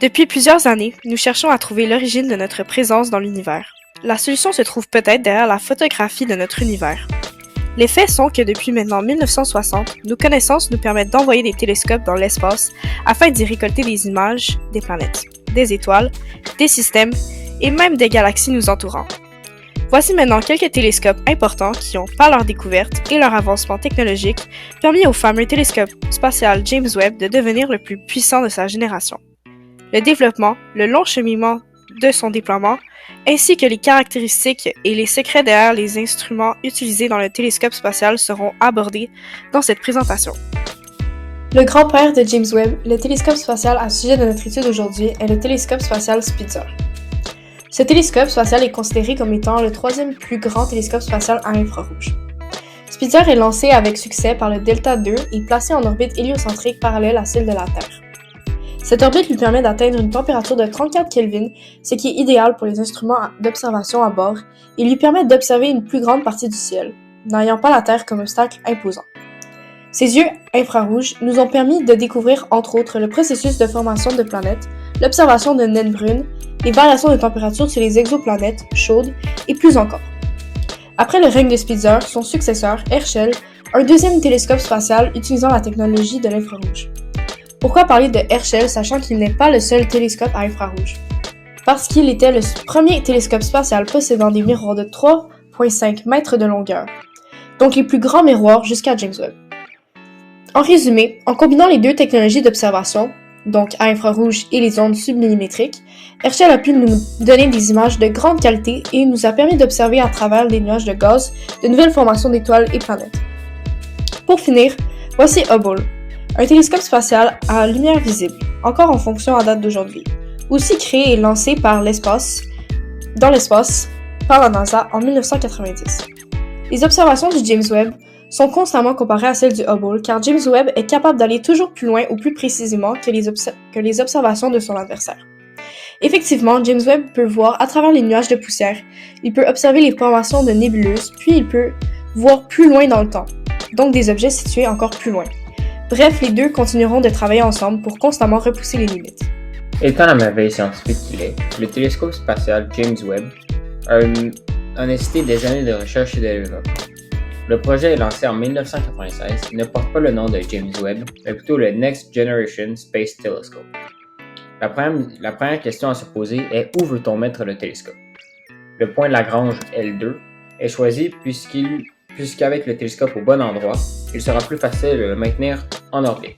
Depuis plusieurs années, nous cherchons à trouver l'origine de notre présence dans l'univers. La solution se trouve peut-être derrière la photographie de notre univers. Les faits sont que depuis maintenant 1960, nos connaissances nous permettent d'envoyer des télescopes dans l'espace afin d'y récolter des images des planètes, des étoiles, des systèmes et même des galaxies nous entourant. Voici maintenant quelques télescopes importants qui ont, par leur découverte et leur avancement technologique, permis au fameux télescope spatial James Webb de devenir le plus puissant de sa génération. Le développement, le long cheminement de son déploiement, ainsi que les caractéristiques et les secrets derrière les instruments utilisés dans le télescope spatial seront abordés dans cette présentation. Le grand-père de James Webb, le télescope spatial à sujet de notre étude aujourd'hui, est le télescope spatial Spitzer. Ce télescope spatial est considéré comme étant le troisième plus grand télescope spatial à infrarouge. Spitzer est lancé avec succès par le Delta II et placé en orbite héliocentrique parallèle à celle de la Terre. Cette orbite lui permet d'atteindre une température de 34 Kelvin, ce qui est idéal pour les instruments d'observation à bord, et lui permet d'observer une plus grande partie du ciel, n'ayant pas la Terre comme obstacle imposant. Ces yeux infrarouges nous ont permis de découvrir entre autres le processus de formation de planètes, l'observation de naines brunes, les variations de température sur les exoplanètes chaudes et plus encore. Après le règne de Spitzer, son successeur, Herschel, un deuxième télescope spatial utilisant la technologie de l'infrarouge. Pourquoi parler de Herschel sachant qu'il n'est pas le seul télescope à infrarouge? Parce qu'il était le premier télescope spatial possédant des miroirs de 3,5 mètres de longueur, donc les plus grands miroirs jusqu'à James Webb. En résumé, en combinant les deux technologies d'observation, donc à infrarouge et les ondes submillimétriques, Herschel a pu nous donner des images de grande qualité et nous a permis d'observer à travers des nuages de gaz de nouvelles formations d'étoiles et planètes. Pour finir, voici Hubble, un télescope spatial à lumière visible, encore en fonction à date d'aujourd'hui, aussi créé et lancé dans l'espace par la NASA en 1990. Les observations du James Webb sont constamment comparées à celles du Hubble car James Webb est capable d'aller toujours plus loin ou plus précisément que les observations de son adversaire. Effectivement, James Webb peut voir à travers les nuages de poussière, il peut observer les formations de nébuleuses, puis il peut voir plus loin dans le temps, donc des objets situés encore plus loin. Bref, les deux continueront de travailler ensemble pour constamment repousser les limites. Étant la merveille scientifique qu'il est, le télescope spatial James Webb a nécessité des années de recherche et de développement. Le projet est lancé en 1996 et ne porte pas le nom de James Webb, mais plutôt le Next Generation Space Telescope. La première question à se poser est où veut-on mettre le télescope? Le point de Lagrange L2 est choisi puisqu'avec le télescope au bon endroit, il sera plus facile de le maintenir en orbite.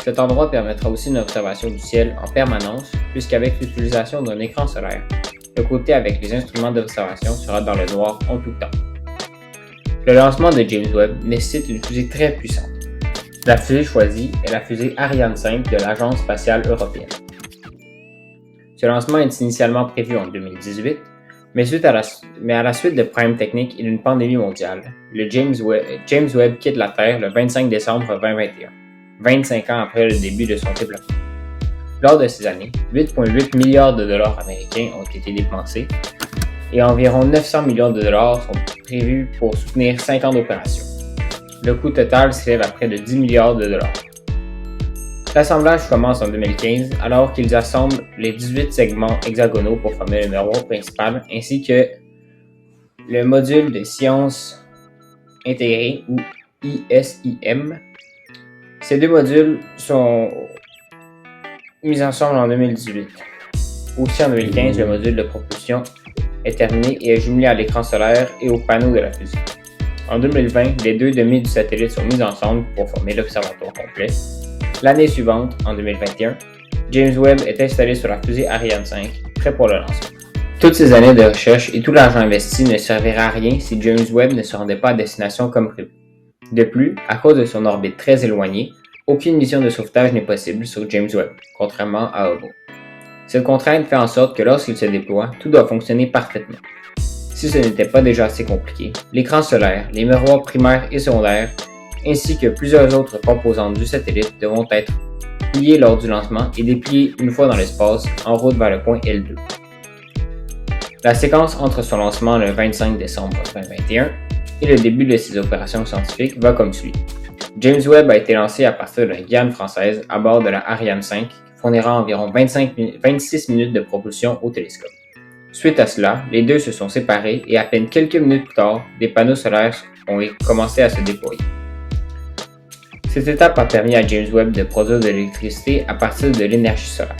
Cet endroit permettra aussi une observation du ciel en permanence puisqu'avec l'utilisation d'un écran solaire, le côté avec les instruments d'observation sera dans le noir en tout temps. Le lancement de James Webb nécessite une fusée très puissante. La fusée choisie est la fusée Ariane 5 de l'Agence spatiale européenne. Ce lancement est initialement prévu en 2018, mais à la suite de problèmes techniques et d'une pandémie mondiale, le James Webb quitte la Terre le 25 décembre 2021, 25 ans après le début de son développement. Lors de ces années, 8,8 milliards de dollars américains ont été dépensés et environ 900 millions de dollars sont prévus pour soutenir 5 ans d'opération. Le coût total s'élève à près de 10 milliards de dollars. L'assemblage commence en 2015 alors qu'ils assemblent les 18 segments hexagonaux pour former le miroir principal ainsi que le module de sciences intégrées ou ISIM. Ces deux modules sont mis ensemble en 2018. Aussi en 2015, le module de propulsion est terminé et est jumelé à l'écran solaire et au panneau de la fusée. En 2020, les deux demi du satellite sont mis ensemble pour former l'observatoire complet. L'année suivante, en 2021, James Webb est installé sur la fusée Ariane 5, prêt pour le lancement. Toutes ces années de recherche et tout l'argent investi ne serviraient à rien si James Webb ne se rendait pas à destination comme prévu. De plus, à cause de son orbite très éloignée, aucune mission de sauvetage n'est possible sur James Webb, contrairement à Hubble. Cette contrainte fait en sorte que lorsqu'il se déploie, tout doit fonctionner parfaitement. Si ce n'était pas déjà assez compliqué, l'écran solaire, les miroirs primaires et secondaires, ainsi que plusieurs autres composantes du satellite devront être pliées lors du lancement et dépliées une fois dans l'espace en route vers le point L2. La séquence entre son lancement le 25 décembre 2021 et le début de ses opérations scientifiques va comme suit. James Webb a été lancé à partir de la Guyane française à bord de la Ariane 5, fournira environ 26 minutes de propulsion au télescope. Suite à cela, les deux se sont séparés et à peine quelques minutes plus tard, des panneaux solaires ont commencé à se déployer. Cette étape a permis à James Webb de produire de l'électricité à partir de l'énergie solaire.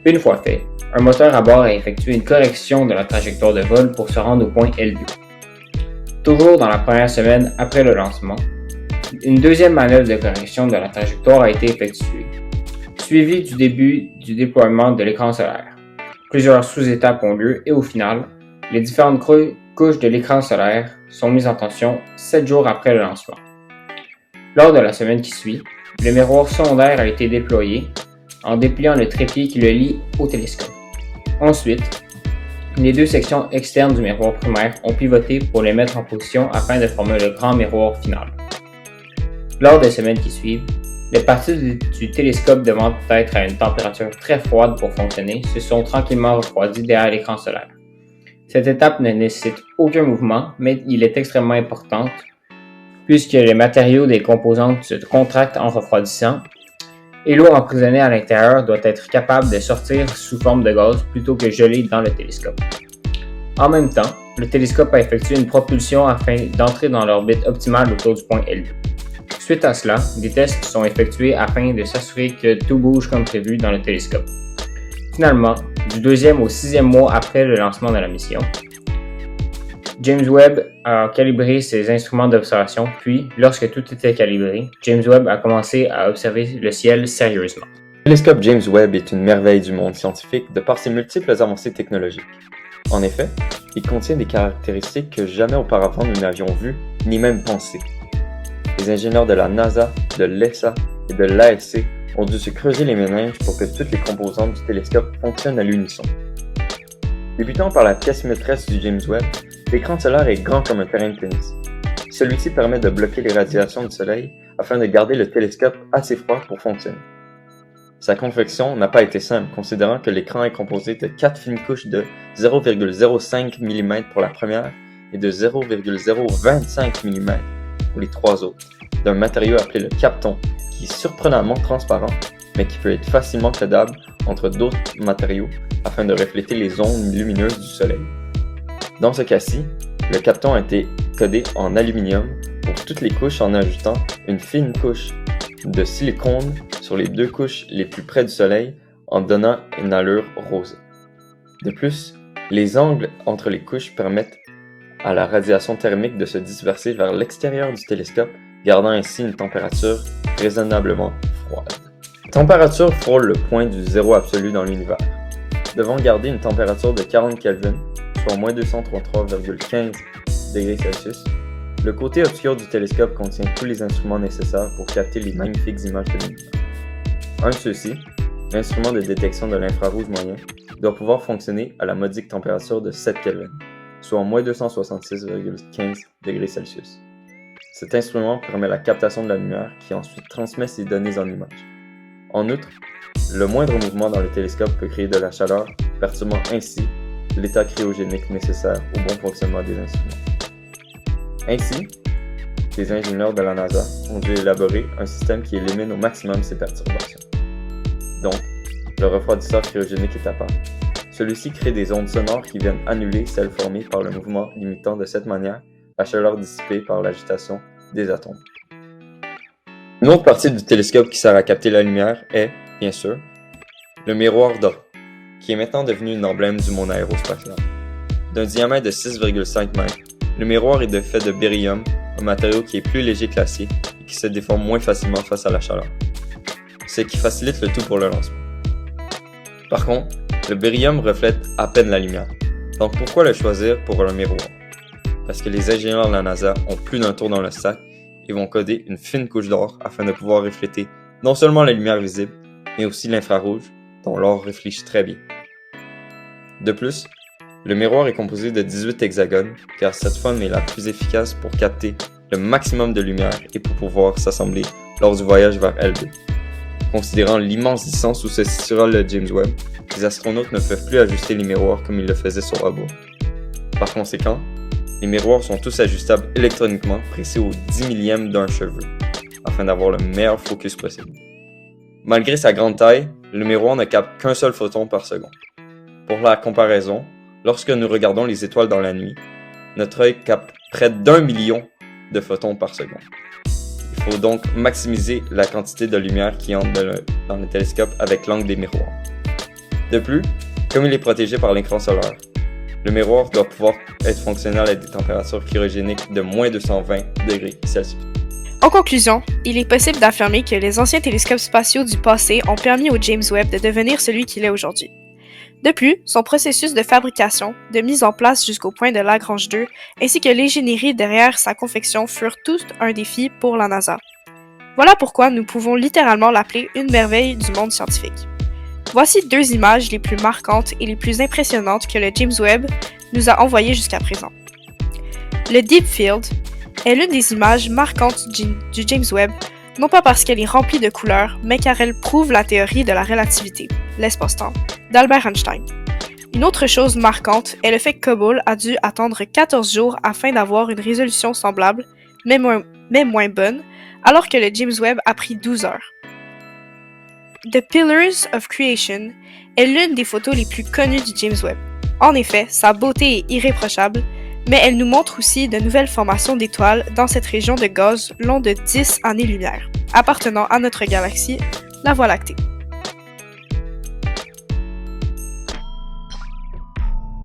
Une fois fait, un moteur à bord a effectué une correction de la trajectoire de vol pour se rendre au point L2. Toujours dans la première semaine après le lancement, une deuxième manœuvre de correction de la trajectoire a été effectuée, suivie du début du déploiement de l'écran solaire. Plusieurs sous-étapes ont lieu et au final, les différentes couches de l'écran solaire sont mises en tension 7 jours après le lancement. Lors de la semaine qui suit, le miroir secondaire a été déployé en dépliant le trépied qui le lie au télescope. Ensuite, les deux sections externes du miroir primaire ont pivoté pour les mettre en position afin de former le grand miroir final. Lors des semaines qui suivent, les parties du télescope devant être à une température très froide pour fonctionner se sont tranquillement refroidies derrière l'écran solaire. Cette étape ne nécessite aucun mouvement, mais il est extrêmement importante puisque les matériaux des composantes se contractent en refroidissant et l'eau emprisonnée à l'intérieur doit être capable de sortir sous forme de gaz plutôt que gelée dans le télescope. En même temps, le télescope a effectué une propulsion afin d'entrer dans l'orbite optimale autour du point L2. Suite à cela, des tests sont effectués afin de s'assurer que tout bouge comme prévu dans le télescope. Finalement, du 2e au 6e mois après le lancement de la mission, James Webb a calibré ses instruments d'observation, puis, lorsque tout était calibré, James Webb a commencé à observer le ciel sérieusement. Le télescope James Webb est une merveille du monde scientifique de par ses multiples avancées technologiques. En effet, il contient des caractéristiques que jamais auparavant nous n'avions vues, ni même pensées. Les ingénieurs de la NASA, de l'ESA et de l'ASC ont dû se creuser les méninges pour que toutes les composantes du télescope fonctionnent à l'unisson. Débutant par la pièce maîtresse du James Webb, l'écran solaire est grand comme un terrain de tennis. Celui-ci permet de bloquer les radiations du soleil afin de garder le télescope assez froid pour fonctionner. Sa confection n'a pas été simple, considérant que l'écran est composé de 4 fines couches de 0,05 mm pour la première et de 0,025 mm pour les 3 autres, d'un matériau appelé le Kapton, qui est surprenamment transparent, mais qui peut être facilement codable entre d'autres matériaux afin de refléter les ondes lumineuses du soleil. Dans ce cas-ci, le Kapton a été codé en aluminium pour toutes les couches en ajoutant une fine couche de silicone sur les 2 couches les plus près du soleil en donnant une allure rosée. De plus, les angles entre les couches permettent à la radiation thermique de se disperser vers l'extérieur du télescope, gardant ainsi une température raisonnablement froide. La température frôle le point du zéro absolu dans l'univers. Devant garder une température de 40 Kelvin, soit moins 233,15 degrés Celsius, le côté obscur du télescope contient tous les instruments nécessaires pour capter les magnifiques images de l'univers. Un de ceux-ci, l'instrument de détection de l'infrarouge moyen, doit pouvoir fonctionner à la modique température de 7 Kelvin, soit moins 266,15 degrés Celsius. Cet instrument permet la captation de la lumière qui ensuite transmet ces données en images. En outre, le moindre mouvement dans le télescope peut créer de la chaleur, perturbant ainsi l'état cryogénique nécessaire au bon fonctionnement des instruments. Ainsi, les ingénieurs de la NASA ont dû élaborer un système qui élimine au maximum ces perturbations. Donc, le refroidisseur cryogénique est à part. Celui-ci crée des ondes sonores qui viennent annuler celles formées par le mouvement, limitant de cette manière la chaleur dissipée par l'agitation des atomes. Une autre partie du télescope qui sert à capter la lumière est, bien sûr, le miroir doré, qui est maintenant devenu un emblème du monde aérospatial. D'un diamètre de 6,5 mètres, le miroir est de fait de bérium, un matériau qui est plus léger que l'acier et qui se déforme moins facilement face à la chaleur, ce qui facilite le tout pour le lancement. Par contre, le bérium reflète à peine la lumière. Donc pourquoi le choisir pour un miroir? Parce que les ingénieurs de la NASA ont plus d'un tour dans le sac et vont coder une fine couche d'or afin de pouvoir refléter non seulement la lumière visible, mais aussi l'infrarouge, dont l'or réfléchit très bien. De plus, le miroir est composé de 18 hexagones, car cette forme est la plus efficace pour capter le maximum de lumière et pour pouvoir s'assembler lors du voyage vers L2. Considérant l'immense distance où se situera le James Webb, les astronautes ne peuvent plus ajuster les miroirs comme ils le faisaient sur robot. Par conséquent, les miroirs sont tous ajustables électroniquement, pressés au 10 millième d'un cheveu, afin d'avoir le meilleur focus possible. Malgré sa grande taille, le miroir ne capte qu'un seul photon par seconde. Pour la comparaison, lorsque nous regardons les étoiles dans la nuit, notre œil capte près d'1 million de photons par seconde. Il faut donc maximiser la quantité de lumière qui entre dans le télescope avec l'angle des miroirs. De plus, comme il est protégé par l'écran solaire, le miroir doit pouvoir être fonctionnel à des températures cryogéniques de moins 220 degrés Celsius. En conclusion, il est possible d'affirmer que les anciens télescopes spatiaux du passé ont permis au James Webb de devenir celui qu'il est aujourd'hui. De plus, son processus de fabrication, de mise en place jusqu'au point de Lagrange 2, ainsi que l'ingénierie derrière sa confection furent tous un défi pour la NASA. Voilà pourquoi nous pouvons littéralement l'appeler une merveille du monde scientifique. Voici 2 images les plus marquantes et les plus impressionnantes que le James Webb nous a envoyées jusqu'à présent. Le Deep Field est l'une des images marquantes du James Webb, non pas parce qu'elle est remplie de couleurs, mais car elle prouve la théorie de la relativité, l'espace-temps, d'Albert Einstein. Une autre chose marquante est le fait que Hubble a dû attendre 14 jours afin d'avoir une résolution semblable, mais moins bonne, alors que le James Webb a pris 12 heures. The Pillars of Creation est l'une des photos les plus connues du James Webb. En effet, sa beauté est irréprochable, mais elle nous montre aussi de nouvelles formations d'étoiles dans cette région de gaz long de 10 années-lumière, appartenant à notre galaxie, la Voie lactée.